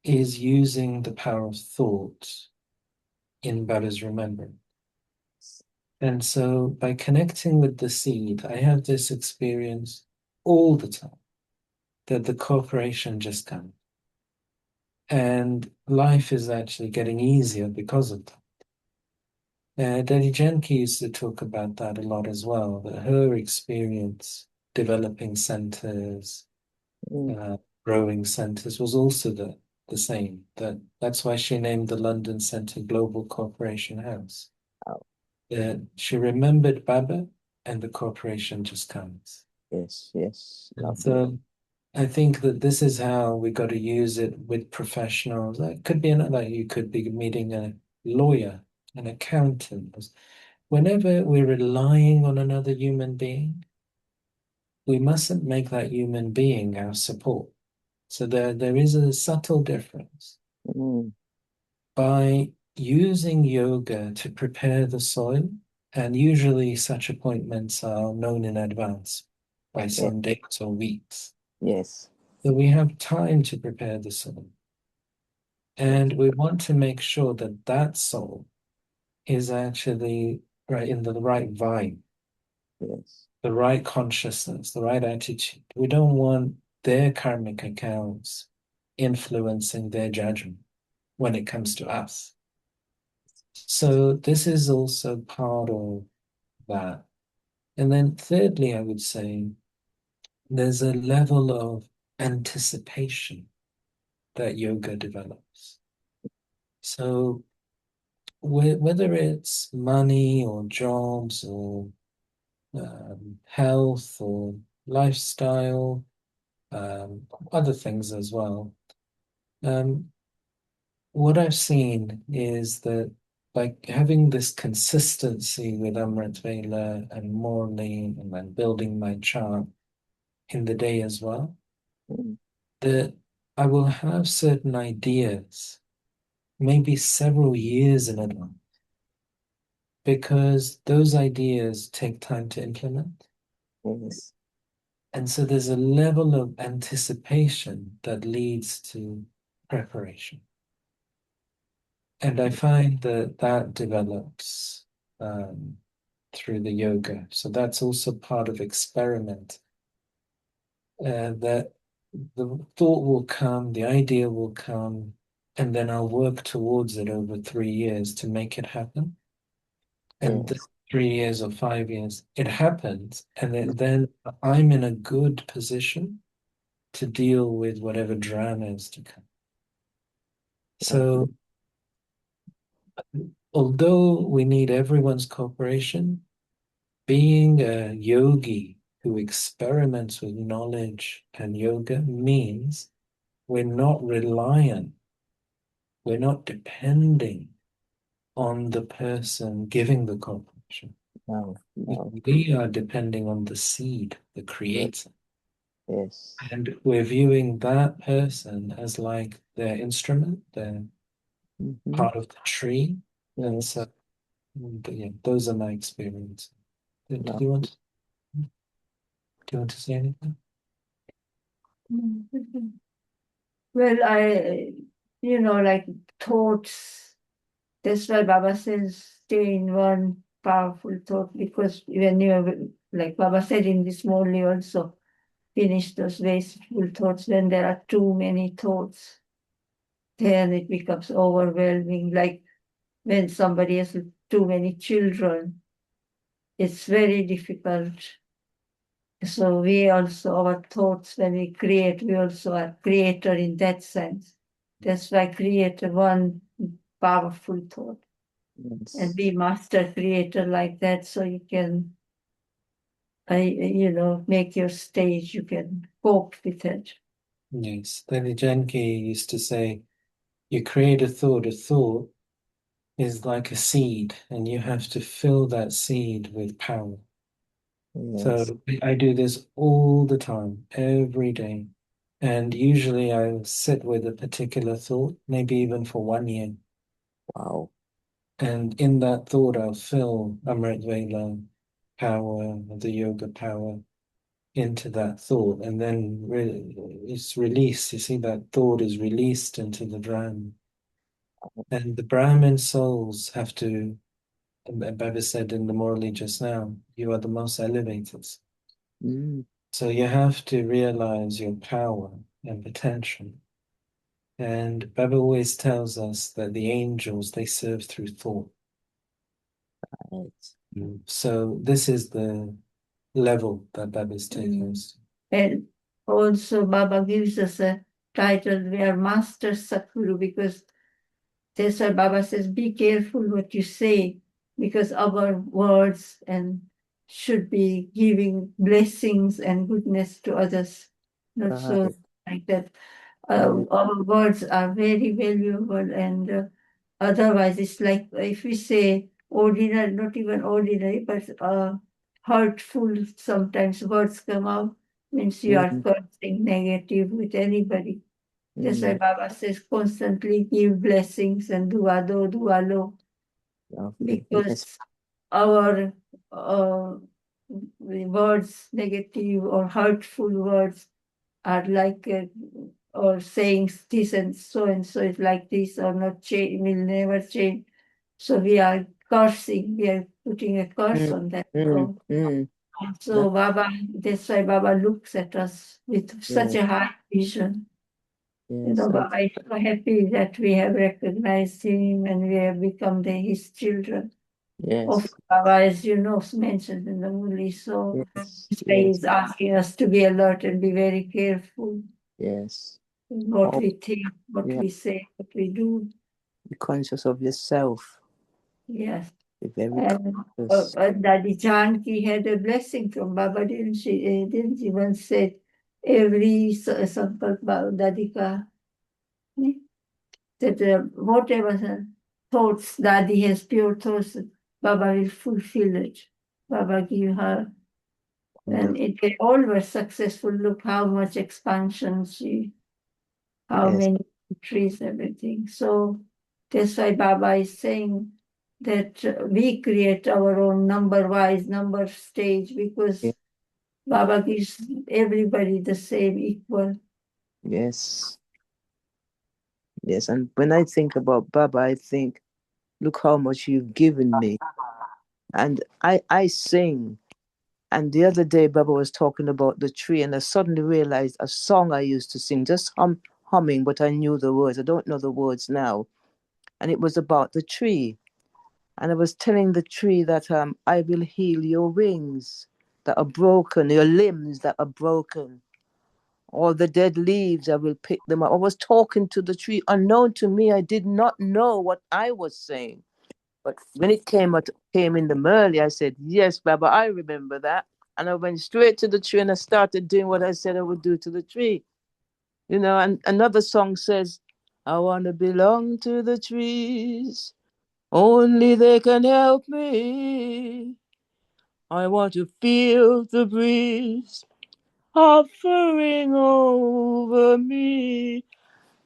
is using the power of thought in Baba's remembrance. And so by connecting with the seed, I have this experience all the time that the cooperation just comes. And life is actually getting easier because of that. Daddy Janki used to talk about that a lot as well, that her experience developing centers, mm, uh, growing centers was also the same. That's why she named the London Center Global Corporation House. oh, She remembered Baba, and the corporation just comes. yes, yes, And lovely, so I think that this is how we got to use it with professionals. It could be another, you could be meeting a lawyer, an accountant. Whenever we're relying on another human being, we mustn't make that human being our support. So there is a subtle difference. mm, By using yoga to prepare the soil, and usually such appointments are known in advance by yes, some days or weeks. yes, So we have time to prepare the soul. yes, And we want to make sure that that soul is actually right in the right vibe. Yes. the right consciousness, the right attitude. We don't want their karmic accounts influencing their judgment when it comes to us. So this is also part of that. And then thirdly, I would say there's a level of anticipation that yoga develops. So whether it's money or jobs or health or lifestyle, other things as well. What I've seen is that by having this consistency with Amrit Vela and morning and then building my chart in the day as well, Mm. that I will have certain ideas, maybe several years in advance, because those ideas take time to implement. Yes. And so there's a level of anticipation that leads to preparation. And I find that that develops through the yoga. So that's also part of experiment. That the thought will come, the idea will come, and then I'll work towards it over 3 years to make it happen. And Yes. 3 years or 5 years, it happens, and then I'm in a good position to deal with whatever drama is to come. So, although we need everyone's cooperation, being a yogi who experiments with knowledge and yoga means we're not reliant, we're not depending on the person giving the cooperation. No. No. We are depending on the seed, the creator. Yes. And we're viewing that person as like their instrument, their Mm-hmm. part of the tree. And Yes. so, yeah, those are my experiences. Did No. you want to, do you want to say anything? Well, like thoughts. That's why Baba says stay in one powerful thought, because when you, like Baba said in this morning also, finish those wasteful thoughts. When there are too many thoughts, then it becomes overwhelming. Like when somebody has too many children, it's very difficult. So we also, our thoughts, when we create, we also are creator in that sense. That's why create one powerful thought and Yes. be master creator like that, so you can, make your stage, you can cope with it. Yes. Lady Janki used to say, you create a thought is like a seed, and you have to fill that seed with power. Yes. So I do this all the time, every day. And usually I sit with a particular thought, maybe even for 1 year. Wow. And in that thought, I'll fill Amrit Vela power, the yoga power into that thought. And then it's released. You see, that thought is released into the Brahman. And the Brahmin souls have to, Baba said in the Morali just now, you are the most elevated. Mm. So you have to realize your power and potential. And Baba always tells us that the angels, they serve through thought. Right. So this is the level that Baba is taking us. And also Baba gives us a title, we are master Sadguru, because that's why Baba says, be careful what you say, because our words and should be giving blessings and goodness to others, not so Right. like that. Mm. Our words are very valuable, and otherwise it's like if we say ordinary, not even ordinary, but hurtful, sometimes words come out, means you are Mm. cursing negative with anybody. That's why Mm. Baba says constantly give blessings and dua do, dua lo, Lovely. Yes. because our words, negative or hurtful words, are like, or saying this and so is like this, or not change, will never change. So we are cursing, we are putting a curse Mm. on that. Mm. So Mm. So Baba, that's why Baba looks at us with such Yes. a high vision. Yes. Baba is so happy that we have recognized him and we have become his children. Yes. Of Baba, as you know, mentioned in the movie. So Yes. he's asking us to be alert and be very careful Yes. in what Oh, we think, what yeah. we say, what we do. Be conscious of yourself. Yes. Be very And conscious. Daddy Janki had a blessing from Baba, didn't she? Didn't she once said, every sankalpa Daddy ka, that whatever thoughts Daddy has, pure thoughts, Baba will fulfill it. Baba give her. And they all were successful. Look how much expansion how Yes. many countries, everything. So that's why Baba is saying that we create our own number-wise, number stage, because Yes. Baba gives everybody the same equal. Yes. Yes. And when I think about Baba, I think, look how much you've given me. And I sing. And the other day, Baba was talking about the tree, and I suddenly realized a song I used to sing, just humming, but I knew the words. I don't know the words now. And it was about the tree. And I was telling the tree that I will heal your wings that are broken, your limbs that are broken. All the dead leaves, I will pick them up. I was talking to the tree. Unknown to me, I did not know what I was saying. But when it came in the Merly, I said, yes, Baba, I remember that. And I went straight to the tree and I started doing what I said I would do to the tree. You know, and another song says, I want to belong to the trees. Only they can help me. I want to feel the breeze hovering over me.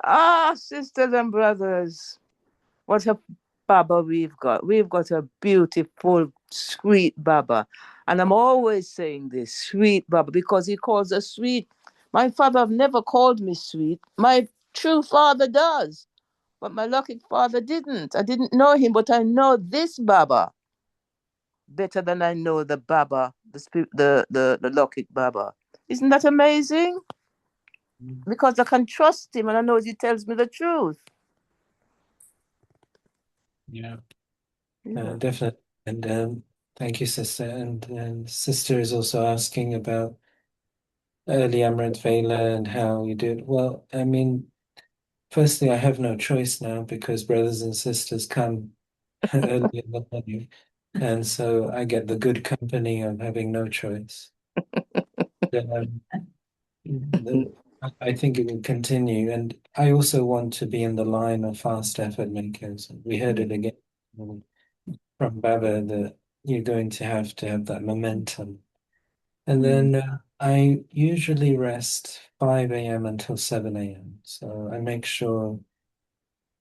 Ah, sisters and brothers, what a Baba we've got. We've got a beautiful, sweet Baba. And I'm always saying this, sweet Baba, because he calls us sweet. My father have never called me sweet. My true father does. But my lucky father didn't. I didn't know him, but I know this Baba better than I know the Baba, the spirit, the Lokik Baba. Isn't that amazing? Because I can trust him and I know he tells me the truth. Yeah, Yeah. definitely. And thank you, sister. And sister is also asking about early Amrit Vela and how you do it. Well, I mean, firstly, I have no choice now because brothers and sisters come early in the morning. And so I get the good company of having no choice. Um, I think it will continue. And I also want to be in the line of fast effort makers. We heard it again from Baba that you're going to have that momentum. And then I usually rest 5 a.m. until 7 a.m. So I make sure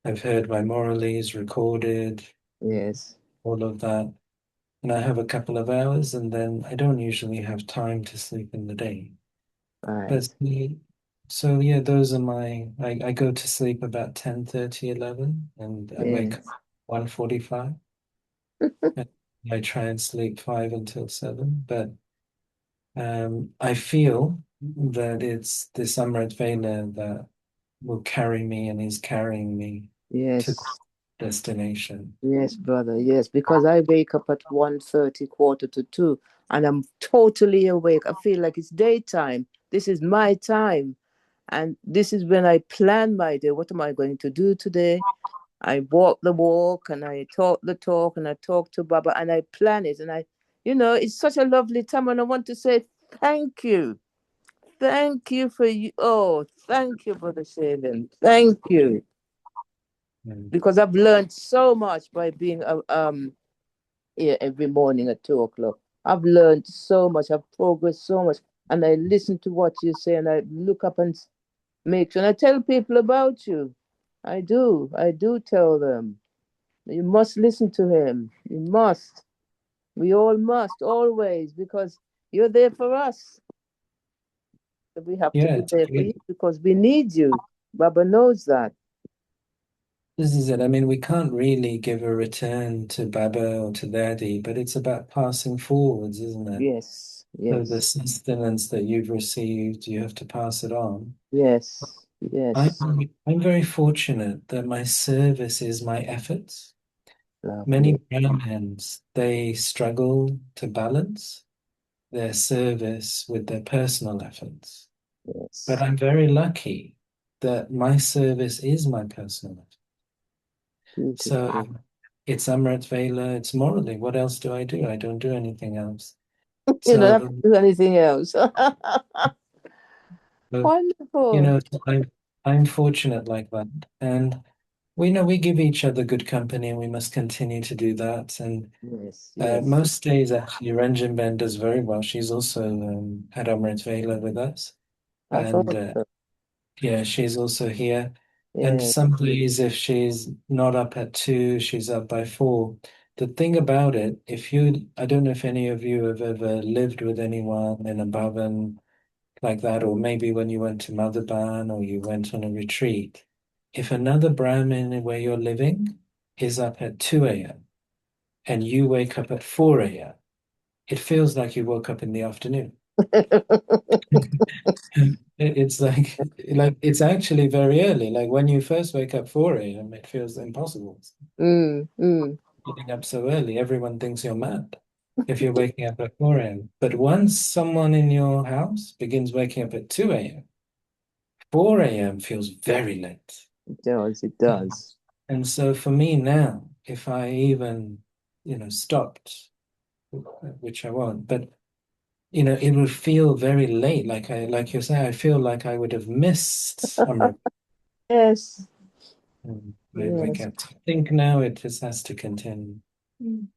I've heard my Morales recorded, Yes. all of that. And I have a couple of hours, and then I don't usually have time to sleep in the day. Right. But so yeah, those are I go to sleep about 10:30, 11, and I wake up Yes. 1:45. And I try and sleep 5 until 7. But I feel that it's this Amrit Vela that will carry me and is carrying me to Yes. destination. Yes, brother. Yes, because I wake up at 1:30, quarter to 2, and I'm totally awake. I feel like it's daytime. This is my time. And this is when I plan my day. What am I going to do today? I walk the walk and I talk the talk and I talk to Baba and I plan it. And it's such a lovely time. And I want to say thank you. Thank you for you. Oh, thank you, Brother Shaven. Thank you. Mm. Because I've learned so much by being here every morning at 2 o'clock. I've learned so much. I've progressed so much. And I listen to what you say and I look up and make sure. And I tell people about you. I do. I do tell them. You must listen to him. You must. We all must, always, because you're there for us. So we have to Yeah, be it's there for you great. because we need you. Baba knows that. This is it. I mean, we can't really give a return to Baba or to Daddy, but it's about passing forwards, isn't it? Yes. So the Yes. sustenance that you've received, you have to pass it on. Yes. Yes. I'm very fortunate that my service is my efforts. Many Lovely. Brahmins, they struggle to balance their service with their personal efforts. But Yes. I'm very lucky that my service is my personal effort. So Beautiful. it's Amrit Vela, it's morally. What else do? I don't do anything else. You don't have So, to do anything else. uh, Wonderful. I'm fortunate like that. And we know we give each other good company and we must continue to do that. And Yes. Yes. most days, actually, Ranjan Ben does very well. She's also at Amrit Vela with us. I And thought so. yeah, she's also here. And Yes. some days, if she's not up at 2, she's up by 4. The thing about it, I don't know if any of you have ever lived with anyone in a bhavan like that, or maybe when you went to Madhaban or you went on a retreat. If another Brahmin where you're living is up at 2 a.m. and you wake up at 4 a.m., it feels like you woke up in the afternoon. It's like it's actually very early. Like when you first wake up 4 a.m., it feels impossible. Mm. Getting up so early, everyone thinks you're mad if you're waking up at 4 a.m. But once someone in your house begins waking up at 2 a.m., 4 a.m. feels very late. It does. It does. And so for me now, if I even, stopped, which I won't, but it would feel very late. Like you say, I feel like I would have missed Amrit. Yes. We Yes. can't think now. It just has to continue. Mm.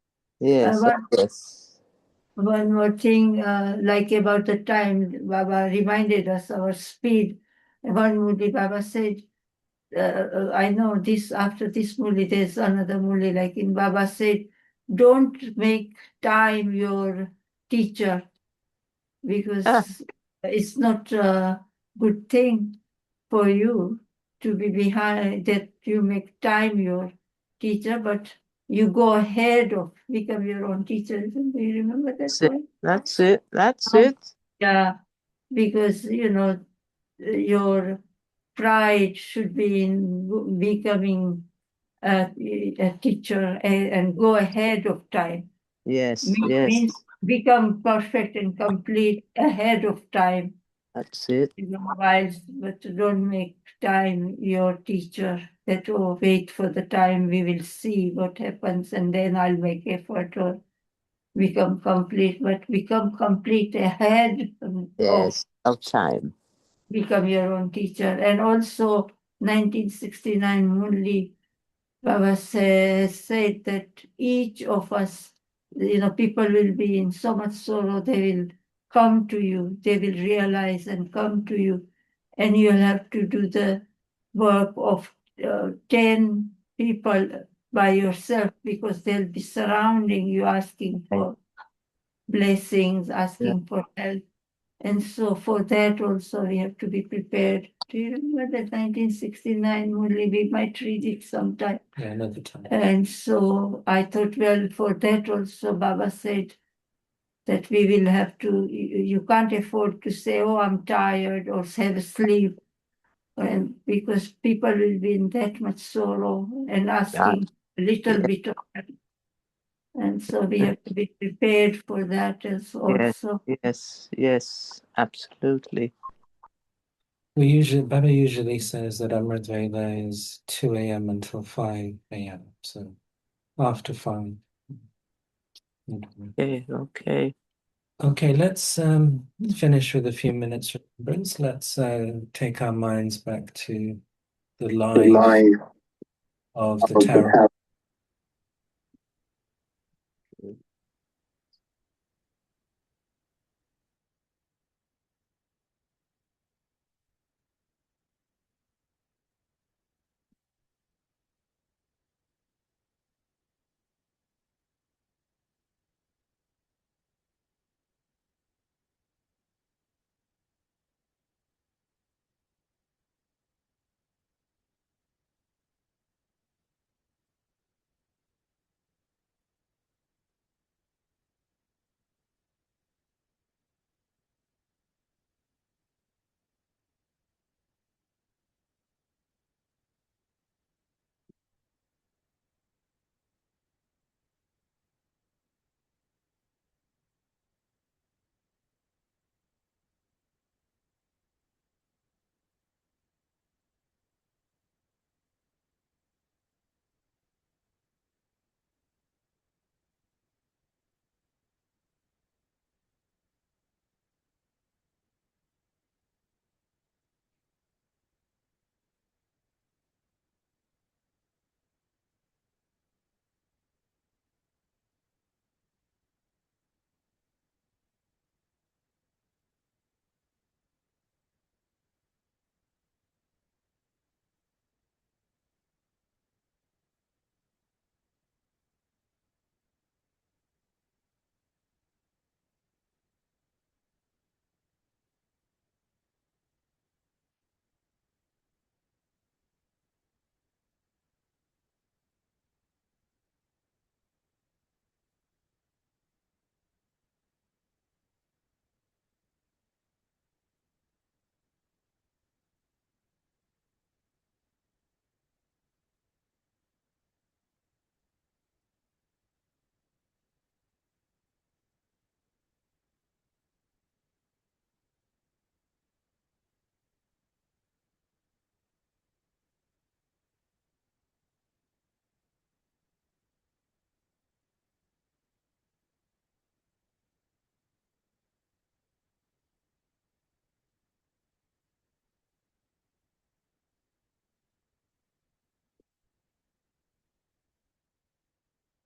Yes. One, Yes. one more thing, like about the time, Baba reminded us our speed. One Muli Baba said, I know this after this Muli, there's another Muli, like in Baba said, don't make time your teacher Ah, because it's not a good thing for you to be behind, that you make time your teacher, but you go ahead of become your own teacher. Do you remember that that's it. point? That's it. That's it. Yeah, because your pride should be in becoming a teacher and go ahead of time. Yes. Yes. Means become perfect and complete ahead of time. That's it. Wise, but don't make time your teacher. That wait for the time we will see what happens, and then I'll make effort or become complete. But become complete ahead of Yes. Of time. become your own teacher. And also, 1969 Murli Baba said that each of us, people will be in so much sorrow, they will come to you, they will realize and come to you, and you'll have to do the work of 10 people by yourself because they'll be surrounding you, asking for blessings, Yeah. asking for help. And so for that also we have to be prepared. Do you remember that 1969 Murli? We might read it sometime. Yeah, another time. And so I thought, well, for that also Baba said that we will have to, you can't afford to say, oh, I'm tired or have a sleep. And because people will be in that much sorrow and Yeah. asking a little Yes. bit of help. And so we have to be prepared for that as Yes. also. Yes. Yes. Absolutely. Baba usually says that Amrit Vela is 2 a.m. until 5 a.m. So after 5. Okay. Okay. Okay, let's finish with a few minutes remembrance. Let's take our minds back to the life life of the of the Tarot town.